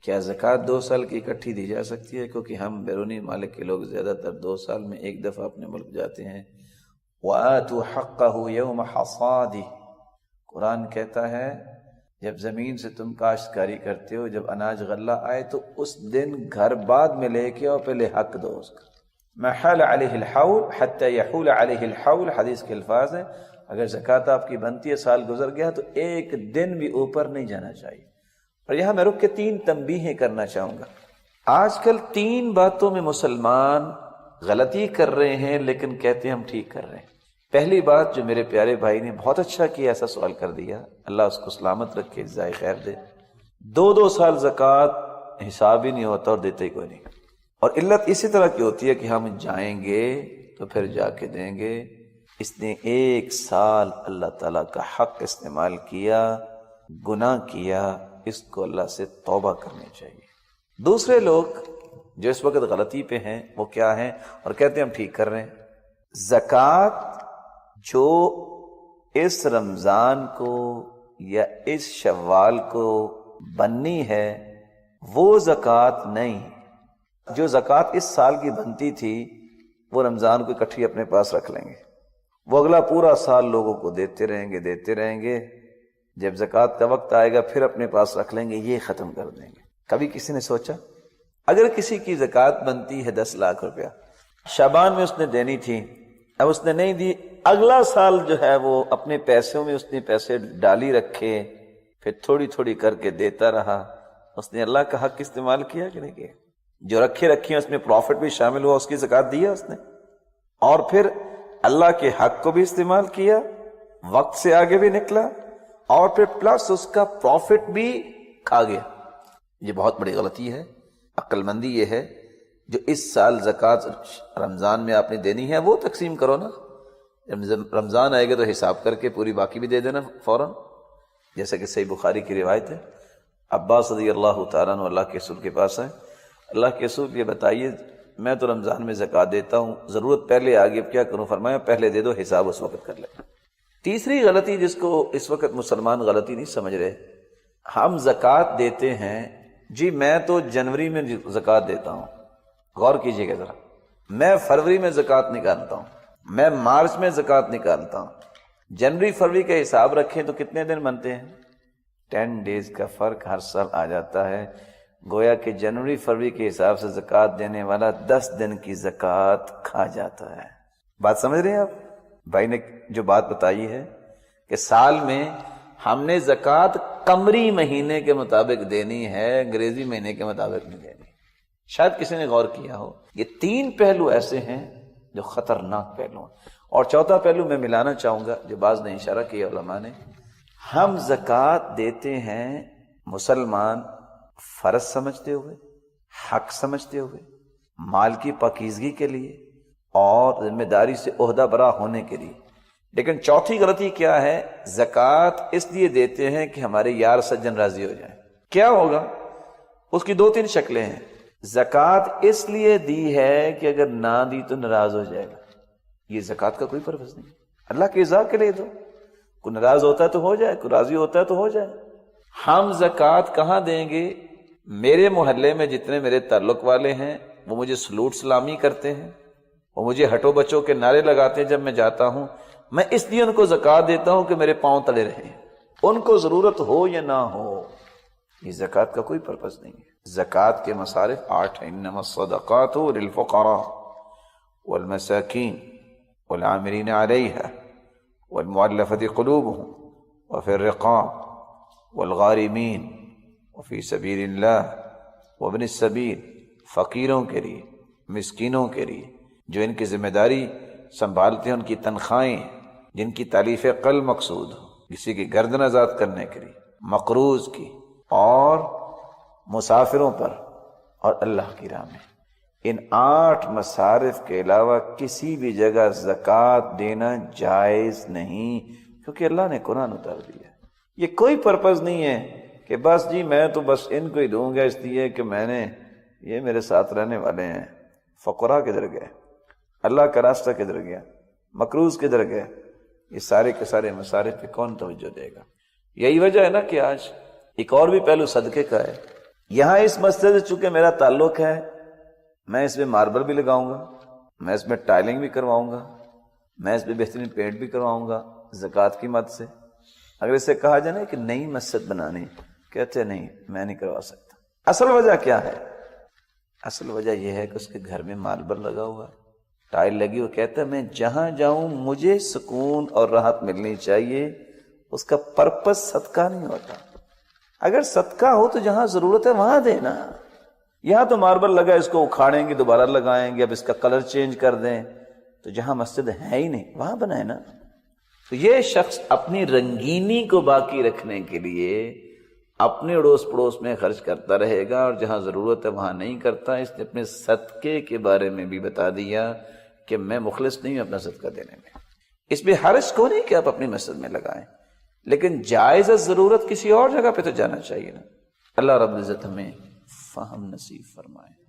کیا زکوٰۃ 2 سال کی اکٹھی دی جا سکتی ہے؟ کیونکہ ہم بیرونی ممالک کے لوگ زیادہ تر 2 سال میں ایک دفعہ اپنے ملک جاتے ہیں۔ وَآتُوا حَقَّهُ يَوْمَ حَصَادِهِ، قرآن کہتا ہے جب زمین سے تم کاشتکاری کرتے ہو، جب اناج غلہ آئے تو اس دن گھر بعد میں لے کے اور پہلے حق دو اس کا۔ مَا حَالَ عَلَيْهِ الْحَوْلُ حَتَّى يَحُولَ عَلَيْهِ الْحَوْلُ، حدیث کے الفاظ ہیں اگر زکوٰۃ آپ کی بنتی ہے، سال گزر گیا تو ایک دن بھی اوپر نہیں جانا چاہیے۔ اور یہاں میں رک کے 3 تنبیہیں کرنا چاہوں گا۔ آج کل 3 باتوں میں مسلمان غلطی کر رہے ہیں لیکن کہتے ہیں ہم ٹھیک کر رہے ہیں۔ پہلی بات جو میرے پیارے بھائی نے بہت اچھا کیا، ایسا سوال کر دیا، اللہ اس کو سلامت رکھے، جزائے خیر دے۔ 2 سال زکوٰۃ حساب ہی نہیں ہوتا اور دیتے ہی کوئی نہیں، اور علت اسی طرح کی ہوتی ہے کہ ہم جائیں گے تو پھر جا کے دیں گے۔ اس نے 1 سال اللہ تعالیٰ کا حق استعمال کیا، گناہ کیا، اس کو اللہ سے توبہ کرنی چاہیے۔ دوسرے لوگ جو اس وقت غلطی پہ ہیں وہ کیا ہیں اور کہتے ہیں ہم ٹھیک کر رہے ہیں؟ زکوٰۃ جو اس رمضان کو یا اس شوال کو بننی ہے وہ زکوٰۃ نہیں۔ جو زکوٰۃ اس سال کی بنتی تھی وہ رمضان کو اکٹھی اپنے پاس رکھ لیں گے، وہ اگلا پورا سال لوگوں کو دیتے رہیں گے، جب زکوٰۃ کا وقت آئے گا پھر اپنے پاس رکھ لیں گے، یہ ختم کر دیں گے۔ کبھی کسی نے سوچا اگر کسی کی زکوٰۃ بنتی ہے 10 لاکھ روپیہ، شعبان میں اس نے دینی تھی، اب اس نے نہیں دی، اگلا سال جو ہے وہ اپنے پیسوں میں اس نے پیسے ڈالی رکھے، پھر تھوڑی تھوڑی کر کے دیتا رہا، اس نے اللہ کا حق استعمال کیا کہ نہیں کیا؟ جو رکھے اس میں پروفٹ بھی شامل ہوا، اس کی زکوٰۃ دیا اس نے، اور پھر اللہ کے حق کو بھی استعمال کیا، وقت سے آگے بھی نکلا، اور پھر پلس اس کا پروفٹ بھی کھا گیا۔ یہ بہت بڑی غلطی ہے۔ عقل مندی یہ ہے جو اس سال زکوٰۃ رمضان میں آپ نے دینی ہے وہ تقسیم کرو نا، جب رمضان آئے گا تو حساب کر کے پوری باقی بھی دے دینا فوراً، جیسا کہ صحیح بخاری کی روایت ہے۔ عباس رضی اللہ تعالیٰ عنہ اللہ کے رسول کے پاس آئے، اللہ کے رسول یہ بتائیے میں تو رمضان میں زکوٰۃ دیتا ہوں، ضرورت پہلے آگے اب کیا کروں؟ فرمایا پہلے دے دو، حساب اس وقت کر لیں۔ تیسری غلطی جس کو اس وقت مسلمان غلطی نہیں سمجھ رہے، ہم زکوٰۃ دیتے ہیں، جی میں تو جنوری میں زکوٰۃ دیتا ہوں، غور کیجئے گا ذرا، میں فروری میں زکوٰۃ نکالتا ہوں، میں مارچ میں زکوٰۃ نکالتا ہوں، جنوری فروری کا حساب رکھیں تو کتنے دن بنتے ہیں؟ 10 ڈیز کا فرق ہر سال آ جاتا ہے، گویا کہ جنوری فروری کے حساب سے زکوٰۃ دینے والا 10 دن کی زکوٰۃ کھا جاتا ہے۔ بات سمجھ رہے ہیں آپ؟ بھائی نے جو بات بتائی ہے کہ سال میں ہم نے زکوٰۃ قمری مہینے کے مطابق دینی ہے، انگریزی مہینے کے مطابق نہیں دینی۔ شاید کسی نے غور کیا ہو، یہ 3 پہلو ایسے ہیں جو خطرناک پہلو ہیں۔ اور چوتھا پہلو میں ملانا چاہوں گا جو بعض نے اشارہ کیا علماء نے، ہم زکوٰۃ دیتے ہیں مسلمان فرض سمجھتے ہوئے، حق سمجھتے ہوئے، مال کی پاکیزگی کے لیے اور ذمہ داری سے عہدہ برا ہونے کے لیے۔ لیکن چوتھی غلطی کیا ہے؟ زکوٰۃ اس لیے دیتے ہیں کہ ہمارے یار سجن راضی ہو جائیں۔ کیا ہوگا؟ اس کی 2-3 شکلیں ہیں۔ زکوٰۃ اس لیے دی ہے کہ اگر نہ دی تو ناراض ہو جائے گا، یہ زکوٰۃ کا کوئی پرپس نہیں، اللہ کی رضا کے لیے دو، کوئی ناراض ہوتا ہے تو ہو جائے، کوئی راضی ہوتا ہے تو ہو جائے۔ ہم زکوٰۃ کہاں دیں گے؟ میرے محلے میں جتنے میرے تعلق والے ہیں وہ مجھے سلوٹ سلامی کرتے ہیں، وہ مجھے ہٹو بچوں کے نعرے لگاتے ہیں جب میں جاتا ہوں، میں اس لیے ان کو زکوٰۃ دیتا ہوں کہ میرے پاؤں تلے رہیں، ان کو ضرورت ہو یا نہ ہو، یہ زکوٰۃ کا کوئی پرپس نہیں ہے۔ زکوٰۃ کے مصارف 8 ہیں، انما الصدقات للفقراء والمساکین والعاملین علیہا والمؤلفۃ قلوبهم وفی الرقاب والغارمین وفی سبیل اللہ وابن السبیل، فقیروں کے لیے، مسکینوں کے لیے، جو ان کی ذمہ داری سنبھالتے ہیں، ان کی تنخواہیں، جن کی تالیف قلب مقصود ہو، کسی کی گردن آزاد کرنے کے لیے، مقروض کی، اور مسافروں پر، اور اللہ کی راہ میں۔ ان 8 مصارف کے علاوہ کسی بھی جگہ زکوٰۃ دینا جائز نہیں، کیونکہ اللہ نے قرآن اتار دیا۔ یہ کوئی پرپس نہیں ہے کہ بس جی میں تو بس ان کو ہی دوں گا اس لیے کہ میں نے، یہ میرے ساتھ رہنے والے ہیں۔ فقراء کدھر گئے؟ اللہ کا راستہ کدھر گیا؟ مقروض کدھر گئے؟ یہ سارے کے سارے مصارف پہ کون توجہ دے گا؟ یہی وجہ ہے نا کہ آج ایک اور بھی پہلو صدقے کا ہے۔ یہاں اس مسجد سے چونکہ میرا تعلق ہے، میں اس میں ماربل بھی لگاؤں گا، میں اس میں ٹائلنگ بھی کرواؤں گا، میں اس میں بہترین پینٹ بھی کرواؤں گا زکوٰۃ کی مد سے۔ اگر اسے کہا جائے نا کہ نئی مسجد بنانی، کہتے نہیں میں نہیں کروا سکتا۔ اصل وجہ کیا ہے؟ اصل وجہ یہ ہے کہ اس کے گھر میں ماربل لگا ہوا، ٹائل لگی ہو، کہتا ہے میں جہاں جاؤں مجھے سکون اور راحت ملنی چاہیے، اس کا پرپس صدقہ نہیں ہوتا۔ اگر صدقہ ہو تو جہاں ضرورت ہے وہاں دینا۔ یہاں تو ماربل لگا، اس کو اکھاڑیں گے دوبارہ لگائیں گے، اب اس کا کلر چینج کر دیں، تو جہاں مسجد ہے ہی نہیں وہاں بنائے نا۔ تو یہ شخص اپنی رنگینی کو باقی رکھنے کے لیے اپنے اڑوس پڑوس میں خرچ کرتا رہے گا، اور جہاں ضرورت ہے وہاں نہیں کرتا۔ اس نے اپنے صدقے کے بارے میں بھی بتا دیا کہ میں مخلص نہیں ہوں اپنا صدقہ دینے میں۔ اس میں حرج کو نہیں کہ آپ اپنی مسجد میں لگائیں، لیکن جائز ضرورت کسی اور جگہ پہ تو جانا چاہیے نا۔ اللہ رب العزت ہمیں فہم نصیب فرمائے۔